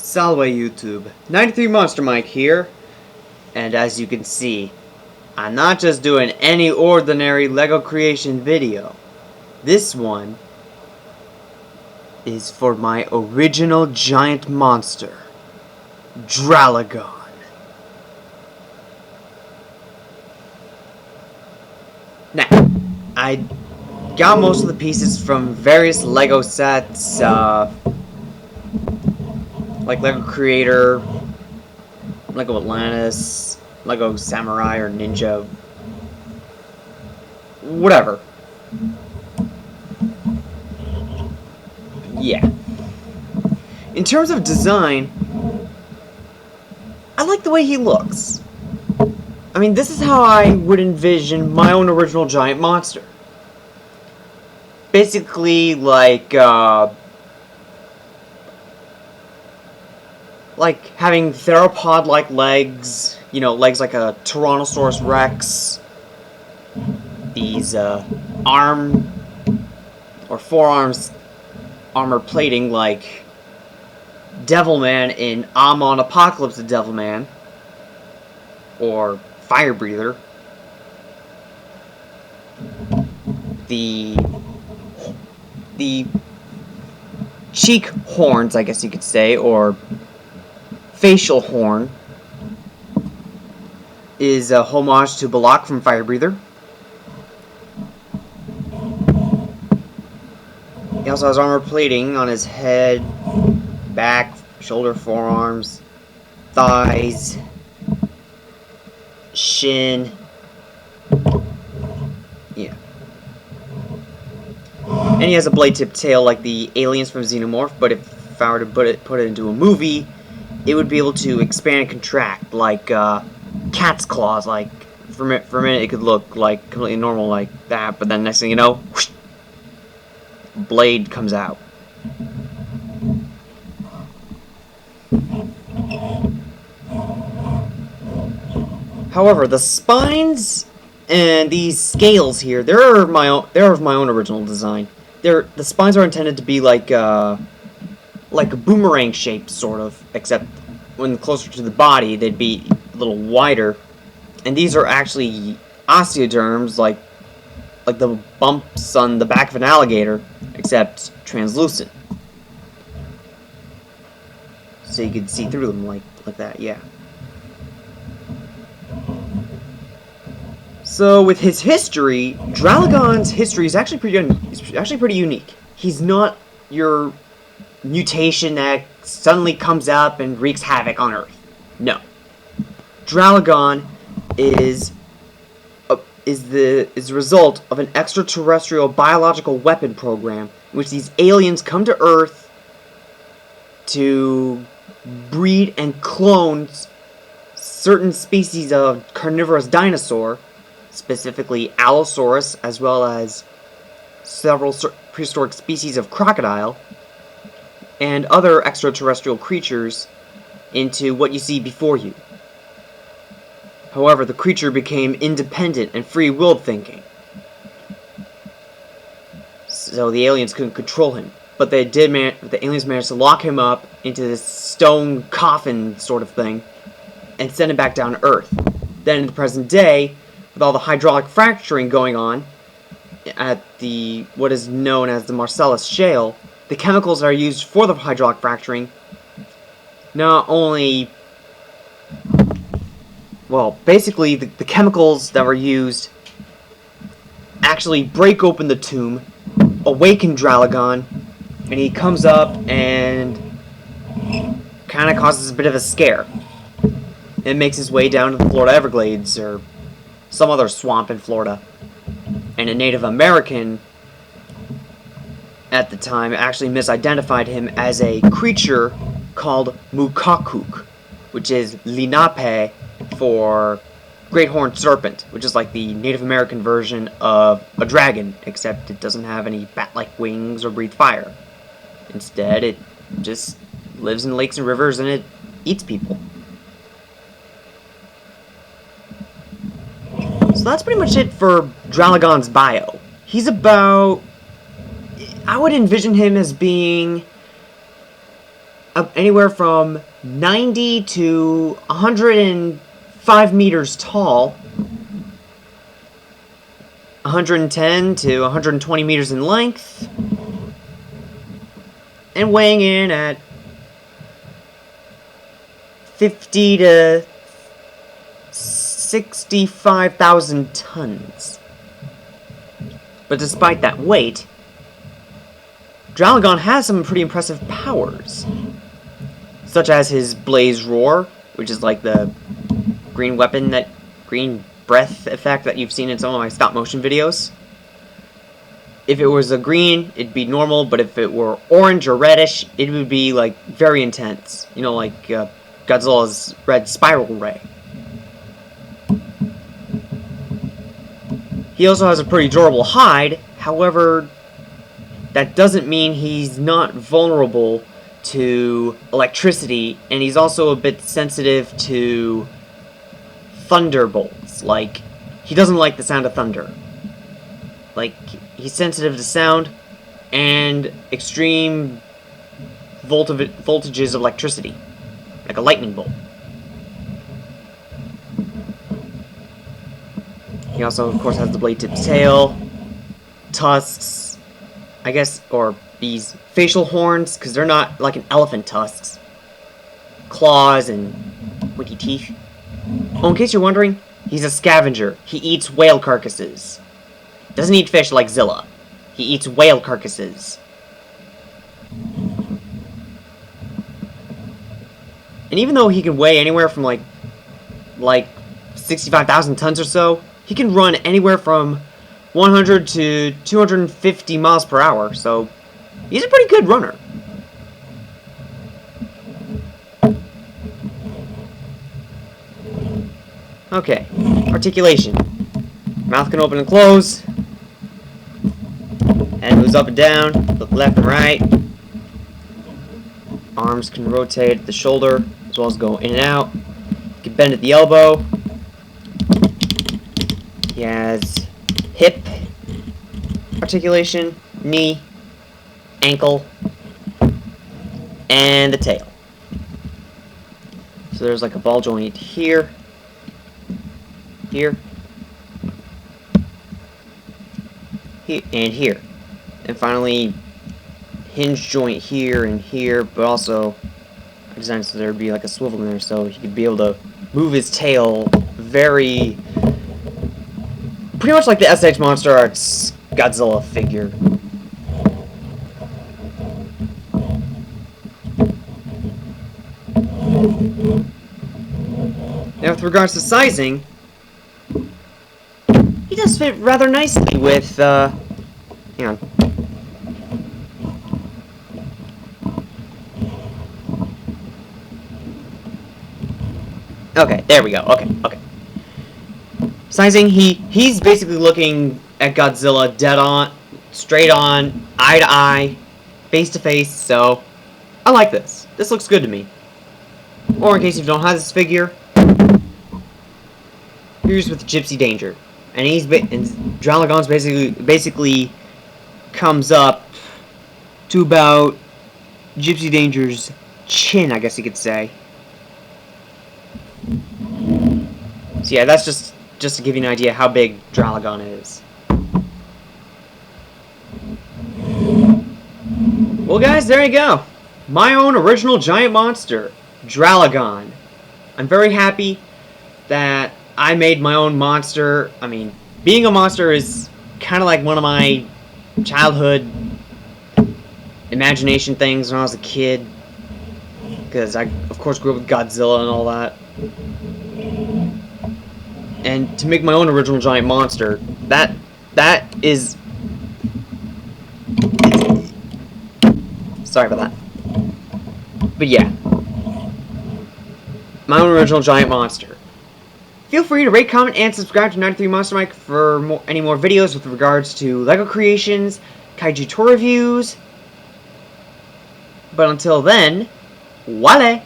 Salve YouTube, 93 Monster Mike here, and as you can see, I'm not just doing any ordinary LEGO creation video. This one is for my original giant monster, Draligon. Now, I got most of the pieces from various LEGO sets, like LEGO Creator, LEGO Atlantis, LEGO Samurai or Ninja, whatever. Yeah. In terms of design, I like the way he looks. I mean, this is how I would envision my own original giant monster. Basically, like having theropod-like legs, you know, legs like a Tyrannosaurus Rex. These arm or forearms armor plating like Devilman in Amon Apocalypse of Devilman, or Fire Breather. The cheek horns, I guess you could say, or facial horn, is a homage to Balak from Fire Breather. He also has armor plating on his head, back, shoulder, forearms, thighs, shin. Yeah. And he has a blade-tipped tail like the aliens from Xenomorph, but if I were to put it into a movie, it would be able to expand and contract like cat's claws. Like for a minute it could look like completely normal like that, but then next thing you know, whoosh, blade comes out. However, the spines and these scales here, they're of my own original design. The spines are intended to be like a boomerang shape, sort of, except when closer to the body, they'd be a little wider. And these are actually osteoderms, like the bumps on the back of an alligator, except translucent. So you could see through them like that, yeah. So with his history, Draligon's history is actually pretty unique. He's not your mutation that suddenly comes up and wreaks havoc on Earth. No. Draligon is the result of an extraterrestrial biological weapon program in which these aliens come to Earth to breed and clone certain species of carnivorous dinosaur, specifically Allosaurus, as well as several prehistoric species of crocodile, and other extraterrestrial creatures into what you see before you. However, the creature became independent and free-willed thinking, so the aliens couldn't control him. But the aliens managed to lock him up into this stone coffin sort of thing and send him back down to Earth. Then in the present day, with all the hydraulic fracturing going on at what is known as the Marcellus Shale, the chemicals that are used for the hydraulic fracturing not only, well, basically the chemicals that were used actually break open the tomb, awaken Draligon, and he comes up and kind of causes a bit of a scare and makes his way down to the Florida Everglades or some other swamp in Florida. And a Native American at the time actually misidentified him as a creature called Maxa'xâk, which is Lenape for Great Horned Serpent, which is like the Native American version of a dragon, except it doesn't have any bat-like wings or breathe fire. Instead, it just lives in lakes and rivers and it eats people. So that's pretty much it for Draligon's bio. He's about... I would envision him as being up anywhere from 90 to 105 meters tall, 110 to 120 meters in length, and weighing in at 50 to 65,000 tons. But despite that weight, Draligon has some pretty impressive powers, such as his Blaze Roar, which is like the green weapon, that green breath effect that you've seen in some of my stop motion videos. If it was a green, it'd be normal, but if it were orange or reddish, it would be like very intense. You know, like Godzilla's red spiral ray. He also has a pretty durable hide, however, that doesn't mean he's not vulnerable to electricity, and he's also a bit sensitive to thunderbolts. Like, he doesn't like the sound of thunder. Like, he's sensitive to sound and extreme voltages of electricity, like a lightning bolt. He also, of course, has the blade-tipped tail, tusks, I guess, or these facial horns, because they're not like an elephant tusks. Claws and wiki teeth. Oh, in case you're wondering, he's a scavenger. He eats whale carcasses. Doesn't eat fish like Zilla. He eats whale carcasses. And even though he can weigh anywhere from like 65,000 tons or so, he can run anywhere from 100 to 250 miles per hour, so he's a pretty good runner. Okay, articulation. Mouth can open and close. Head moves up and down, look left and right. Arms can rotate at the shoulder, as well as go in and out. You can bend at the elbow. He has hip articulation, knee, ankle, and the tail. So there's like a ball joint here, here, and here. And finally, hinge joint here and here, but also I designed so there'd be like a swivel in there so he could be able to move his tail very... pretty much like the SH Monster Arts Godzilla figure. Now with regards to sizing, he does fit rather nicely with, hang on. Okay, there we go. Okay. Sizing, he's basically looking at Godzilla dead on, straight on, eye to eye, face to face, so I like this. This looks good to me. Or in case you don't have this figure, here's with Gypsy Danger. And Draligon's basically comes up to about Gypsy Danger's chin, I guess you could say. So yeah, that's just to give you an idea how big Draligon is. Well guys, there you go. My own original giant monster, Draligon. I'm very happy that I made my own monster. I mean, being a monster is kind of like one of my childhood imagination things when I was a kid. Because I, of course, grew up with Godzilla and all that. And to make my own original giant monster, that is... Sorry about that. But yeah. My own original giant monster. Feel free to rate, comment, and subscribe to 93 Monster Mike for any more videos with regards to LEGO creations, Kaiju tour reviews. But until then, wale!